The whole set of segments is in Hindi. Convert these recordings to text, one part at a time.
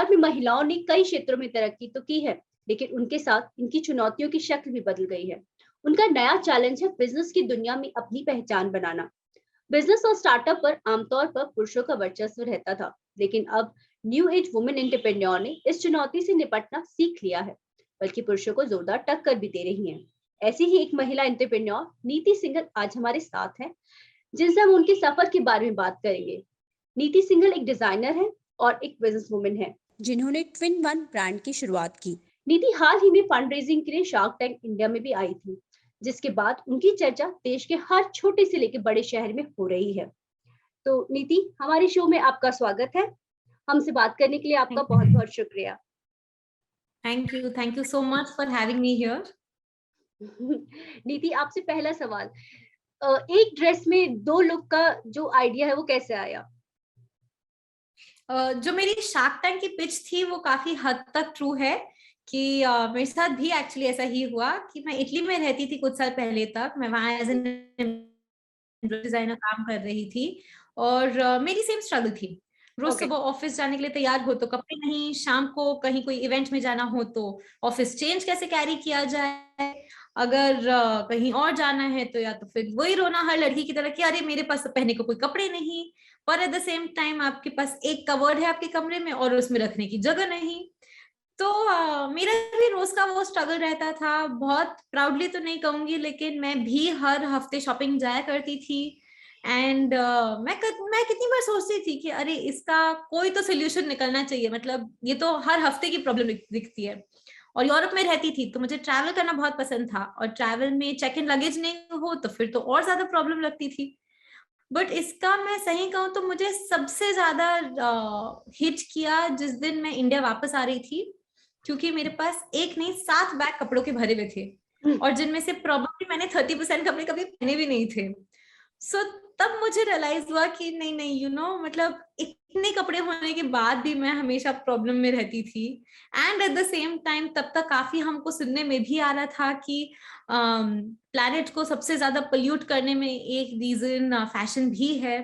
दौर में महिलाओं ने कई क्षेत्रों में तरक्की तो की है, लेकिन उनके साथ इनकी चुनौतियों की शक्ल भी बदल गई है। उनका नया चैलेंज है बिजनेस की दुनिया में अपनी पहचान बनाना। बिजनेस और स्टार्टअप पर आमतौर पर पुरुषों का वर्चस्व रहता था, लेकिन अब न्यू एज वुमेन एंटरप्रेन्योर ने इस चुनौती से निपटना सीख लिया है, बल्कि पुरुषों को जोरदार टक्कर भी दे रही हैं। ऐसी ही एक महिला एंटरप्रेन्योर नीति सिंघल आज हमारे साथ है, जिनसे हम उनके सफर के बारे में बात करेंगे। नीति सिंघल एक डिजाइनर है और एक बिजनेस वुमेन है, जिन्होंने ट्विन वन ब्रांड की शुरुआत की। नीति हाल ही में फंड रेजिंग के लिए शार्क टैंक इंडिया में भी आई थी, जिसके बाद उनकी चर्चा देश के हर छोटे से लेकर बड़े शहर में हो रही है। तो नीति, हमारे शो में आपका स्वागत है। हमसे बात करने के लिए आपका बहुत बहुत शुक्रिया। Thank you so much for having me here. नीति, आपसे पहला सवाल, एक ड्रेस में दो लुक का जो आइडिया है वो कैसे आया? जो मेरी शार्क टैंक की पिच थी वो काफी हद तक ट्रू है कि मेरे साथ भी एक्चुअली ऐसा ही हुआ कि मैं इटली में रहती थी कुछ साल पहले तक। मैं वहां एज एन डिजाइनर काम कर रही थी और मेरी सेम स्ट्रगल थी। रोज सुबह ऑफिस जाने के लिए तैयार हो तो कपड़े नहीं, शाम को कहीं कोई इवेंट में जाना हो तो ऑफिस चेंज कैसे कैरी किया जाए, अगर कहीं और जाना है तो या तो फिर वही रोना हर लड़की की तरह कि अरे मेरे पास पहनने को कोई कपड़े नहीं, पर एट द सेम टाइम आपके पास एक कवर्ड है आपके कमरे में और उसमें रखने की जगह नहीं। तो मेरा भी रोज का वो स्ट्रगल रहता था। बहुत प्राउडली तो नहीं कहूंगी, लेकिन मैं भी हर हफ्ते शॉपिंग जाया करती थी। एंड मैं कितनी बार सोचती थी कि अरे इसका कोई तो सोल्यूशन निकलना चाहिए, मतलब ये तो हर हफ्ते की प्रॉब्लम दिखती है। और यूरोप में रहती थी तो मुझे ट्रैवल करना बहुत पसंद था, और ट्रैवल में चेक इन लगेज नहीं हो तो फिर तो और ज्यादा प्रॉब्लम लगती थी। बट इसका मैं सही कहूँ तो मुझे सबसे ज्यादा हिट किया जिस दिन मैं इंडिया वापस आ रही थी, क्योंकि मेरे पास एक नहीं 7 बैग कपड़ों के भरे हुए थे, और जिनमें से प्रॉब्लली मैंने 30% कपड़े कभी पहने भी नहीं थे। सो तब मुझे रियलाइज हुआ कि नहीं नहीं मतलब इतने कपड़े होने के बाद भी मैं हमेशा प्रॉब्लम में रहती थी। And at the same time तब तक काफी हमको सुनने में भी आ रहा था कि प्लैनेट को सबसे ज्यादा पोल्यूट करने में एक रीजन फैशन भी है।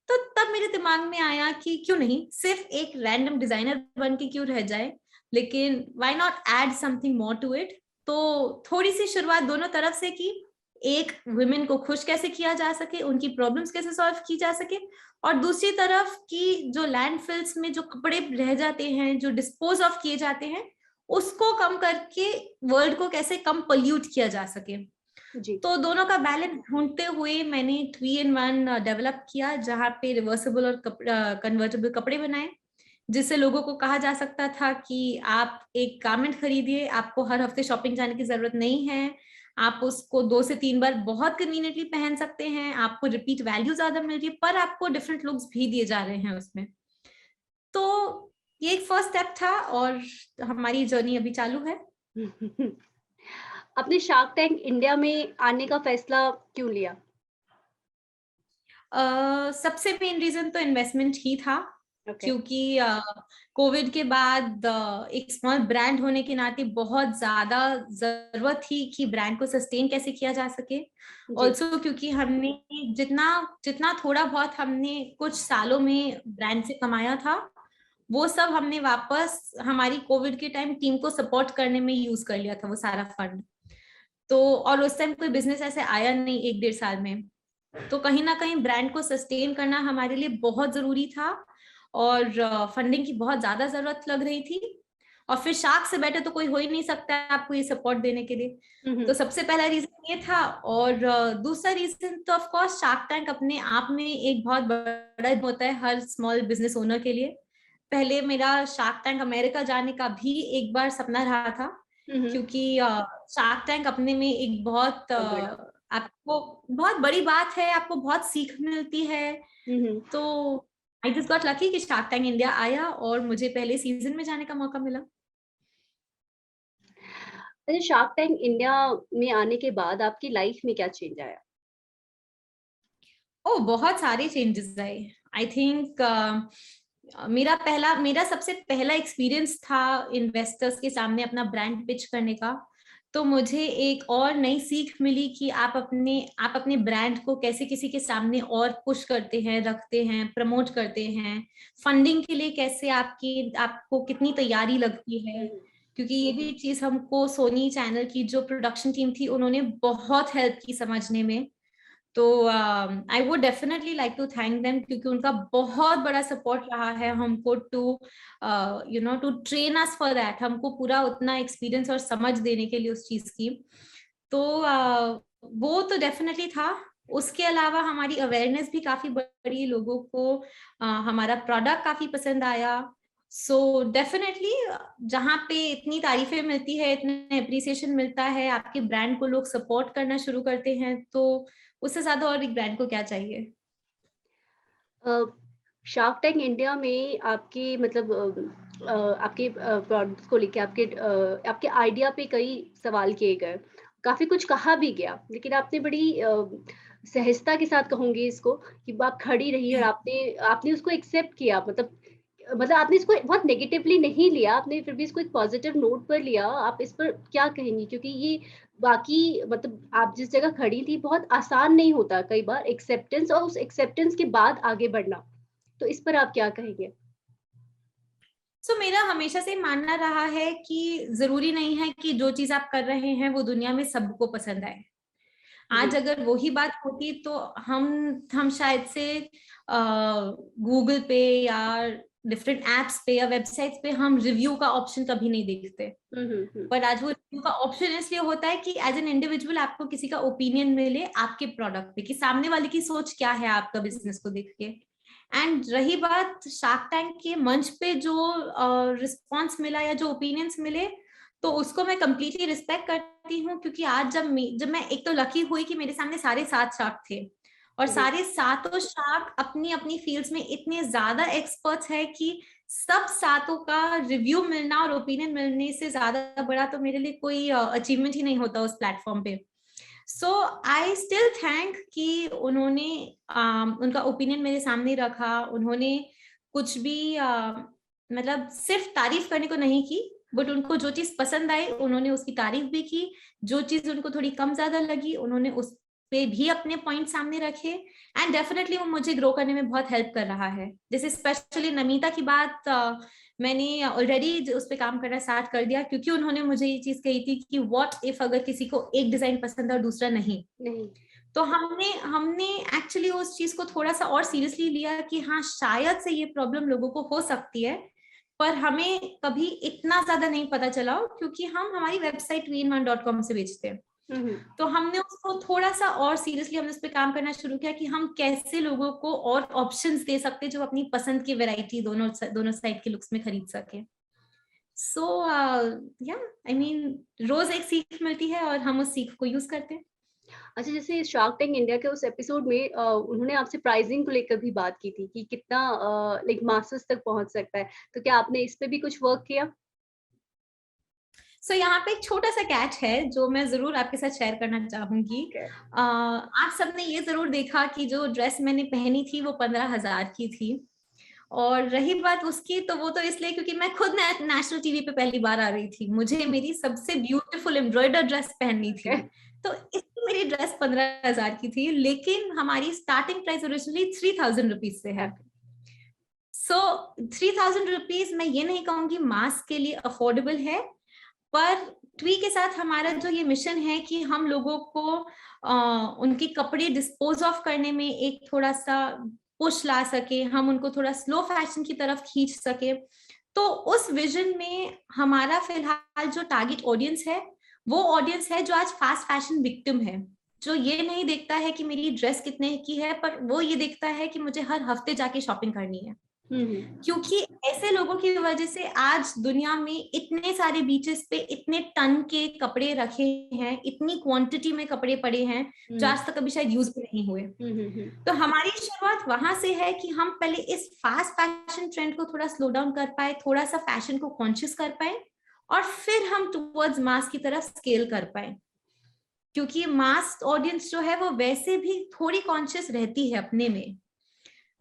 तो तब मेरे दिमाग में आया कि क्यों नहीं सिर्फ एक रैंडम डिजाइनर बन के क्यों रह जाए, लेकिन why not add something more to it. तो थोड़ी सी शुरुआत दोनों तरफ से की, एक वुमेन को खुश कैसे किया जा सके, उनकी प्रॉब्लम्स कैसे सॉल्व की जा सके, और दूसरी तरफ की जो लैंडफिल्स में जो कपड़े रह जाते हैं, जो डिस्पोज ऑफ किए जाते हैं, उसको कम करके वर्ल्ड को कैसे कम पोल्यूट किया जा सके। जी। तो दोनों का बैलेंस ढूंढते हुए मैंने 3-in-1 डेवलप किया, जहाँ पे रिवर्सेबल और कन्वर्टेबल कपड़े बनाए, जिससे लोगों को कहा जा सकता था कि आप एक गारमेंट खरीदिए, आपको हर हफ्ते शॉपिंग जाने की जरूरत नहीं है, आप उसको 2 से 3 बार बहुत कन्वीनियंटली पहन सकते हैं, आपको रिपीट वैल्यू ज्यादा मिल रही है, पर आपको डिफरेंट लुक्स भी दिए जा रहे हैं उसमें। तो ये एक फर्स्ट स्टेप था और हमारी जर्नी अभी चालू है। अपने शार्क टैंक इंडिया में आने का फैसला क्यों लिया? सबसे मेन रीजन तो इन्वेस्टमेंट ही था। क्योंकि कोविड के बाद एक स्मॉल ब्रांड होने के नाते बहुत ज्यादा जरूरत थी कि ब्रांड को सस्टेन कैसे किया जा सके। ऑल्सो क्योंकि हमने जितना जितना थोड़ा बहुत हमने कुछ सालों में ब्रांड से कमाया था, वो सब हमने वापस हमारी कोविड के टाइम टीम को सपोर्ट करने में यूज कर लिया था वो सारा फंड। तो और उस टाइम कोई बिजनेस ऐसे आया नहीं 1-1.5 साल में, तो कहीं ना कहीं ब्रांड को सस्टेन करना हमारे लिए बहुत जरूरी था, और फंडिंग की बहुत ज्यादा जरूरत लग रही थी। और फिर शार्क से बेटर तो कोई हो ही नहीं सकता है आपको ये सपोर्ट देने के लिए। तो सबसे पहला रीजन ये था। और दूसरा रीजन तो ऑफ कोर्स शार्क टैंक अपने आप में एक बहुत बड़ा होता है हर स्मॉल बिजनेस ओनर के लिए। पहले मेरा शार्क टैंक अमेरिका जाने का भी एक बार सपना रहा था, क्योंकि शार्क टैंक अपने में एक बहुत आपको बहुत बड़ी बात है, आपको बहुत सीख मिलती है। तो आई जस्ट गॉट लकी कि शार्क टैंक इंडिया आया और मुझे पहले सीजन में जाने का मौका मिला। शार्क टैंक इंडिया में आने के बाद आपकी लाइफ में क्या चेंज आया? बहुत सारे चेंजेस आए। आई थिंक मेरा सबसे पहला एक्सपीरियंस था इन्वेस्टर्स के सामने अपना ब्रांड पिच करने का। तो मुझे एक और नई सीख मिली कि आप अपने ब्रांड को कैसे किसी के सामने और पुश करते हैं, रखते हैं, प्रमोट करते हैं, फंडिंग के लिए कैसे आपको कितनी तैयारी लगती है, क्योंकि ये भी चीज हमको सोनी चैनल की जो प्रोडक्शन टीम थी उन्होंने बहुत हेल्प की समझने में। तो I would definitely like to thank them, क्योंकि उनका बहुत बड़ा सपोर्ट रहा है हमको to train us for that, हमको पूरा उतना एक्सपीरियंस और समझ देने के लिए उस चीज की। तो वो तो डेफिनेटली था। उसके अलावा हमारी अवेयरनेस भी काफी बढ़ी, लोगों को हमारा प्रोडक्ट काफी पसंद आया। सो डेफिनेटली जहाँ पे इतनी तारीफें मिलती है, इतने अप्रिसिएशन मिलता है, आपके ब्रांड को लोग सपोर्ट करना शुरू करते हैं, तो उससे ज्यादा और एक ब्रांड को क्या चाहिए। शार्क टैंक इंडिया में आपके मतलब आपके प्रोडक्ट्स को लेके आपके आइडिया पे कई सवाल किए गए, काफी कुछ कहा भी गया, लेकिन आपने बड़ी सहजता के साथ कहूंगी इसको कि आप खड़ी रही और आपने आपने उसको एक्सेप्ट किया, मतलब आपने इसको बहुत नेगेटिवली नहीं लिया, आपने फिर भी इसको एक पॉजिटिव नोट पर लिया। आप इस पर क्या कहेंगी? क्योंकि ये बाकी मतलब आप जिस जगह खड़ी थी बहुत आसान नहीं होता कई बार एक्सेप्टेंस, और उस एक्सेप्टेंस के बाद आगे बढ़ना, तो इस पर आप क्या कहेंगे? मेरा हमेशा से मानना रहा है कि जरूरी नहीं है कि जो चीज आप कर रहे हैं वो दुनिया में सबको पसंद आए। जी। आज अगर वही बात होती तो हम शायद से गूगल पे या डिफरेंट एप्स पे या वेबसाइट्स पे हम रिव्यू का ऑप्शन कभी नहीं देखते। हम्म। पर आज वो रिव्यू का ऑप्शन इसलिए होता है कि एज एन इंडिविजुअल आपको किसी का ओपिनियन मिले आपके प्रोडक्ट पे, कि सामने वाले की सोच क्या है आपका बिजनेस को देख के। एंड रही बात शार्क टैंक के मंच पे जो रिस्पॉन्स मिला या जो ओपिनियंस मिले, तो उसको मैं कंप्लीटली रिस्पेक्ट करती हूँ, क्योंकि आज जब मैं एक तो लकी हुई कि मेरे सामने सारे 7 शार्क थे, और जी। सारे सातों शार्क अपनी अपनी फील्ड्स में इतने ज्यादा एक्सपर्ट्स है कि सब सातों का रिव्यू मिलना और ओपिनियन मिलने से ज्यादा बड़ा तो मेरे लिए कोई अचीवमेंट ही नहीं होता उस प्लेटफॉर्म पे। सो आई स्टिल थैंक कि उन्होंने उनका ओपिनियन मेरे सामने रखा। उन्होंने कुछ भी मतलब सिर्फ तारीफ करने को नहीं की, बट उनको जो चीज पसंद आई उन्होंने उसकी तारीफ भी की। जो चीज उनको थोड़ी कम ज्यादा लगी उन्होंने उस पे भी अपने पॉइंट सामने रखे। एंड डेफिनेटली वो मुझे ग्रो करने में बहुत हेल्प कर रहा है। जैसे स्पेशली नमिता की बात, मैंने ऑलरेडी उस पर काम करना स्टार्ट कर दिया, क्योंकि उन्होंने मुझे ये चीज कही थी कि व्हाट इफ अगर किसी को एक डिजाइन पसंद है और दूसरा नहीं। नहीं। तो हमने एक्चुअली उस चीज को थोड़ा सा और सीरियसली लिया कि हाँ शायद से ये प्रॉब्लम लोगों को हो सकती है, पर हमें कभी इतना ज्यादा नहीं पता चला, क्योंकि हम हमारी वेबसाइट twin1.com से बेचते हैं। हम्म। तो हमने उसको थोड़ा सा और सीरियसली हमने उस पर काम करना शुरू किया कि हम कैसे लोगों को और ऑप्शंस दे सकते जो अपनी पसंद की वैरायटी दोनों साइड के लुक्स में खरीद सके। सो या आई मीन रोज एक सीख मिलती है और हम उस सीख को यूज करते हैं। अच्छा, जैसे शार्क टैंक इंडिया के उस एपिसोड में उन्होंने आपसे प्राइसिंग को लेकर भी बात की थी कि कितना लाइक मासेस तक पहुंच सकता है, तो क्या आपने इस पे भी कुछ वर्क किया? यहाँ पे एक छोटा सा कैच है जो मैं जरूर आपके साथ शेयर करना चाहूंगी। Okay. आप सबने ये जरूर देखा कि जो ड्रेस मैंने पहनी थी वो 15,000 की थी। और रही बात उसकी, तो वो तो इसलिए क्योंकि मैं खुद नेशनल टीवी पे पहली बार आ रही थी, मुझे मेरी सबसे ब्यूटीफुल एम्ब्रॉयडर ड्रेस पहननी थी। Okay. तो इसकी मेरी ड्रेस 15,000 की थी, लेकिन हमारी स्टार्टिंग प्राइस ओरिजिनली 3,000 रुपीज से है। सो 3,000 रुपीज मैं ये नहीं कहूंगी मास के लिए अफोर्डेबल है, पर ट्वी के साथ हमारा जो ये मिशन है कि हम लोगों को उनके कपड़े डिस्पोज ऑफ करने में एक थोड़ा सा पुश ला सके, हम उनको थोड़ा स्लो फैशन की तरफ खींच सके। तो उस विजन में हमारा फिलहाल जो टारगेट ऑडियंस है वो ऑडियंस है जो आज फास्ट फैशन विक्टिम है, जो ये नहीं देखता है कि मेरी ड्रेस कितने की है, पर वो ये देखता है कि मुझे हर हफ्ते जाके शॉपिंग करनी है। क्योंकि ऐसे लोगों की वजह से आज दुनिया में इतने सारे बीचेस पे इतने टन के कपड़े रखे हैं, इतनी क्वांटिटी में कपड़े पड़े हैं जो आज तक कभी शायद यूज भी नहीं हुए। तो हमारी शुरुआत वहां से है कि हम पहले इस फास्ट फैशन ट्रेंड को थोड़ा स्लो डाउन कर पाए, थोड़ा सा फैशन को कॉन्शियस कर पाए, और फिर हम टुवर्ड्स मास की तरफ स्केल कर पाए। क्योंकि मास ऑडियंस जो है वो वैसे भी थोड़ी कॉन्शियस रहती है अपने में,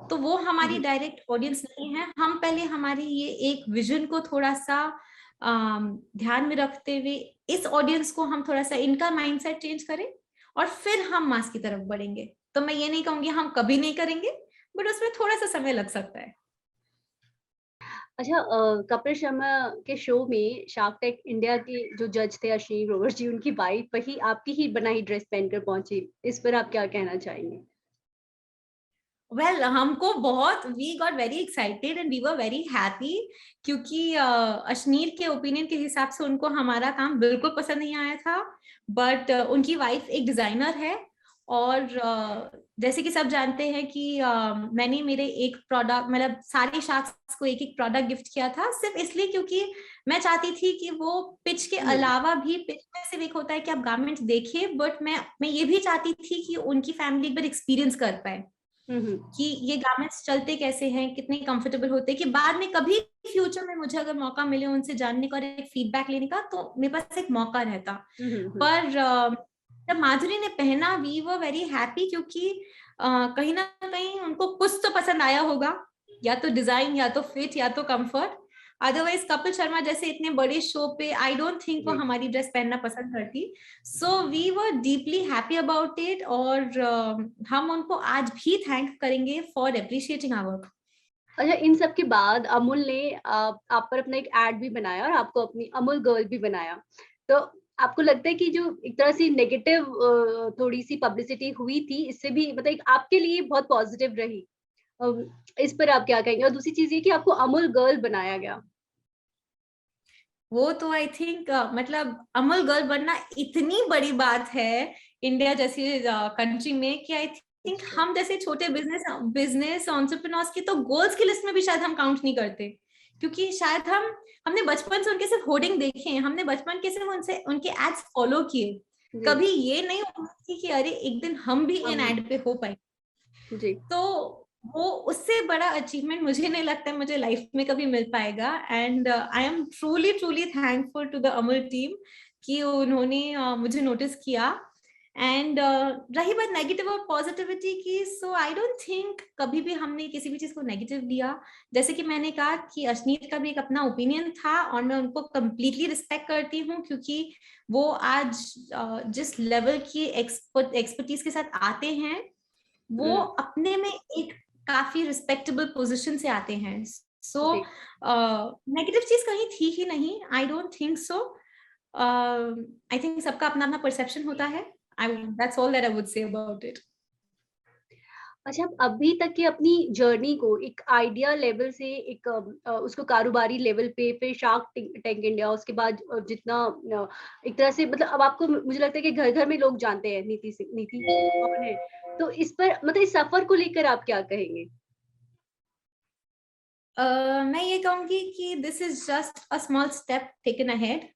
तो वो हमारी डायरेक्ट ऑडियंस नहीं है। हम पहले हमारी ये एक विजन को थोड़ा सा ध्यान में रखते हुए इस ऑडियंस को हम थोड़ा सा इनका माइंडसेट चेंज करें और फिर हम मास की तरफ बढ़ेंगे। तो मैं ये नहीं कहूंगी हम कभी नहीं करेंगे, बट उसमें थोड़ा सा समय लग सकता है। अच्छा, कपिल शर्मा के शो में शार्क टैंक इंडिया के जो जज थे अश्विनी ग्रोवर जी, उनकी वाइफ वही आपकी ही बनाई ड्रेस पहनकर पहुंची। इस पर आप क्या कहना चाहेंगे? वेल हमको बहुत, we got very excited and we were very happy, क्योंकि अश्नीर के ओपिनियन के हिसाब से उनको हमारा काम बिल्कुल पसंद नहीं आया था। बट उनकी वाइफ एक डिजाइनर है, और जैसे कि सब जानते हैं कि मैंने मेरे एक प्रोडक्ट, मतलब सारे शार्क्स को एक एक प्रोडक्ट गिफ्ट किया था, सिर्फ इसलिए क्योंकि मैं चाहती थी कि वो पिच के अलावा भी, पिच में सिर्फ एक होता है कि आप गारमेंट देखिए, बट मैं ये भी चाहती थी कि उनकी फैमिली एक बार एक्सपीरियंस कर पाए कि ये गारमेंट्स चलते कैसे हैं, कितने कंफर्टेबल होते हैं, कि बाद में कभी फ्यूचर में मुझे अगर मौका मिले उनसे जानने का और एक फीडबैक लेने का, तो मेरे पास एक मौका रहता। पर जब माधुरी ने पहना, वी वर वेरी हैप्पी, क्योंकि कहीं ना कहीं उनको कुछ तो पसंद आया होगा, या तो डिजाइन, या तो फिट, या तो कंफर्ट। अदरवाइज कपिल शर्मा जैसे इतने बड़े शो पे आई डोंट थिंक वो हमारी ड्रेस पहनना पसंद करती। So we were deeply happy about it, और हम उनको आज भी थैंक करेंगे फॉर अप्रिशिएटिंग आवर वर्क। अच्छा, इन सब के बाद अमूल ने आप पर अपना एक एड भी बनाया और आपको अपनी अमूल गर्ल भी बनाया। तो आपको लगता है कि जो एक तरह से नेगेटिव थोड़ी सी पब्लिसिटी हुई थी, इससे भी मतलब आपके लिए बहुत पॉजिटिव रही। इस पर आप क्या कहेंगे? और दूसरी चीज ये कि आपको अमूल गर्ल बनाया गया। वो तो आई थिंक मतलब अमूल गर्ल बनना इतनी बड़ी बात है इंडिया जैसी कंट्री में, कि आई थिंक हम जैसे छोटे बिजनेस एंटरप्रेन्योर्स की तो गोल्स की लिस्ट में भी शायद हम काउंट नहीं करते, क्योंकि शायद हमने बचपन से उनके सिर्फ होर्डिंग देखे हैं, हमने बचपन के सिर्फ उनसे उनके एड्स फॉलो किए, कभी ये नहीं उम्मीद कि अरे एक दिन हम भी इन एड पे हो पाए। जी। तो वो उससे बड़ा अचीवमेंट मुझे नहीं लगता है मुझे लाइफ में कभी मिल पाएगा। And I am truly truly thankful to the Amul team कि उन्होंने मुझे नोटिस किया। एंड रही बात नेगेटिव और पॉजिटिविटी की, सो आई डोंट थिंक कभी भी हमने किसी भी चीज को नेगेटिव लिया। जैसे कि मैंने कहा कि अश्नीर का भी एक अपना ओपिनियन था, और मैं उनको कंप्लीटली रिस्पेक्ट करती हूँ, क्योंकि वो आज जिस लेवल की एक्सपर्टीज के साथ आते हैं, वो अपने में एक काफी रिस्पेक्टेबल पोजीशन से आते हैं। सो नेगेटिव चीज कहीं थी ही नहीं, I don't think so. I think सबका अपना अपना परसेप्शन होता है। That's all that I would say about it. अच्छा, अभी तक की अपनी जर्नी को एक आइडिया लेवल से एक उसको कारोबारी लेवल पे, फिर शार्क टैंक इंडिया, उसके बाद जितना एक तरह से मतलब अब आपको मुझे लगता है कि घर घर में लोग जानते हैं नीति सिंह, नीति कौन है। तो इस पर मतलब इस सफर को लेकर आप क्या कहेंगे? मैं ये कहूंगी कि this is just a small step taken ahead.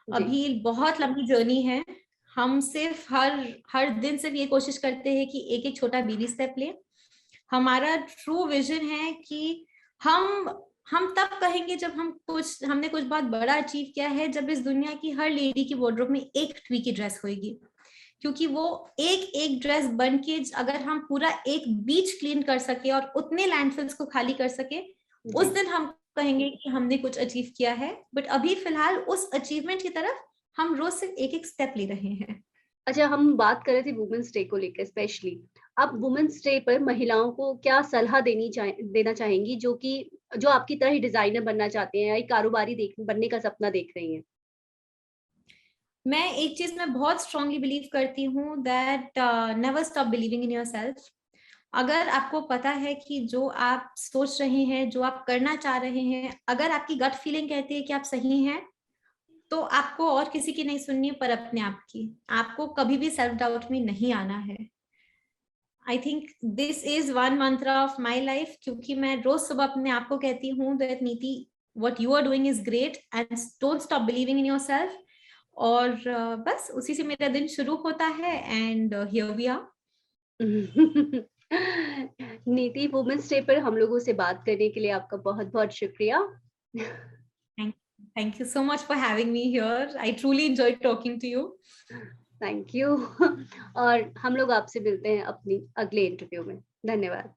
अभी बहुत लंबी जर्नी है। हम सिर्फ हर दिन सिर्फ ये कोशिश करते हैं कि एक एक छोटा बेबी स्टेप ले। हमारा ट्रू विजन है कि हम हम तब कहेंगे जब हमने कुछ बहुत बड़ा अचीव किया है, जब इस दुनिया की हर लेडी की वार्डरोब में एक ट्वीकी ड्रेस होगी, क्योंकि वो एक एक ड्रेस बन के अगर हम पूरा एक बीच क्लीन कर सके और उतने लैंडफिल्स को खाली कर सके, उस दिन हम कहेंगे कि हमने कुछ अचीव किया है। बट अभी फिलहाल उस अचीवमेंट की तरफ हम रोज सिर्फ एक एक स्टेप ले रहे हैं। अच्छा, हम बात कर रहे थे वुमेन्स डे को लेकर स्पेशली। आप वुमेन्स डे पर महिलाओं को क्या सलाह देना चाहेंगी, जो आपकी तरह ही डिजाइनर बनना चाहते हैं या एक कारोबारी बनने का सपना देख रही हैं? मैं एक चीज में बहुत स्ट्रांगली बिलीव करती हूँ, that never stop believing in yourself. अगर आपको पता है कि जो आप सोच रहे हैं, जो आप करना चाह रहे हैं, अगर आपकी गट फीलिंग कहती है कि आप सही हैं, तो आपको और किसी की नहीं सुननी, पर अपने आप की। आपको कभी भी सेल्फ डाउट में नहीं आना है। I think this is one मंत्र ऑफ माई लाइफ, क्योंकि मैं रोज सुबह अपने आप को कहती हूँ दैट नीति, what you are doing is great and don't stop believing in yourself। और बस उसी से मेरा दिन शुरू होता है। And here we are. Niti, women's day पर हम लोगों से बात करने के लिए आपका बहुत बहुत शुक्रिया। Thank you so much for having me here. I truly enjoyed talking to you. Thank you. और हम लोग आपसे मिलते हैं अपनी अगले इंटरव्यू में। धन्यवाद।